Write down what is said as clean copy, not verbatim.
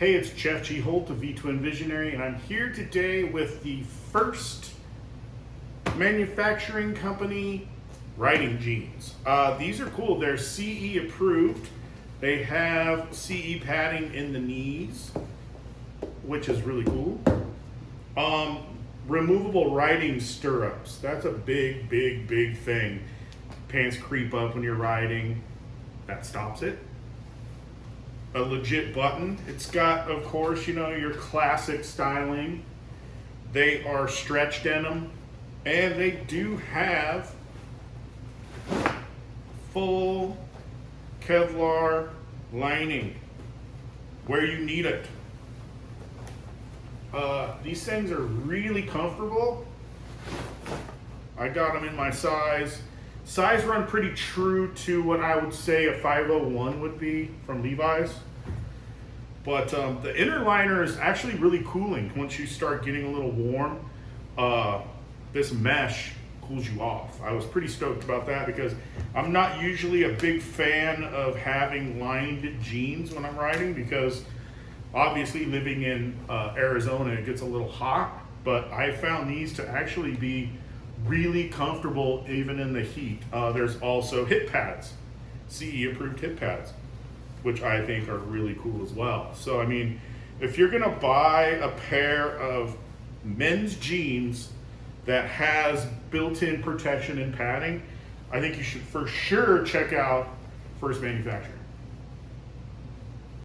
Hey, it's Jeff G. Holt of VTV Visionary, and I'm here today with the first manufacturing company riding jeans. These are cool. They're CE approved. They have CE padding in the knees, which is really cool. Removable riding stirrups. That's a big thing. Pants creep up when you're riding. That stops it. A legit button. It's got, of course, you know, your classic styling. They are stretch denim, and they do have full Kevlar lining where you need it. These things are really comfortable. I got them in my size. Size run pretty true to what I would say a 501 would be from Levi's. But the inner liner is actually really cooling once you start getting a little warm. This mesh cools you off. I was pretty stoked about that because I'm not usually a big fan of having lined jeans when I'm riding because obviously living in Arizona, it gets a little hot, but I found these to actually be really comfortable even in the heat. There's also hip pads, CE approved hip pads, which I think are really cool as well. So I mean, if you're gonna buy a pair of men's jeans that has built-in protection and padding, I think you should for sure check out First Manufacturing.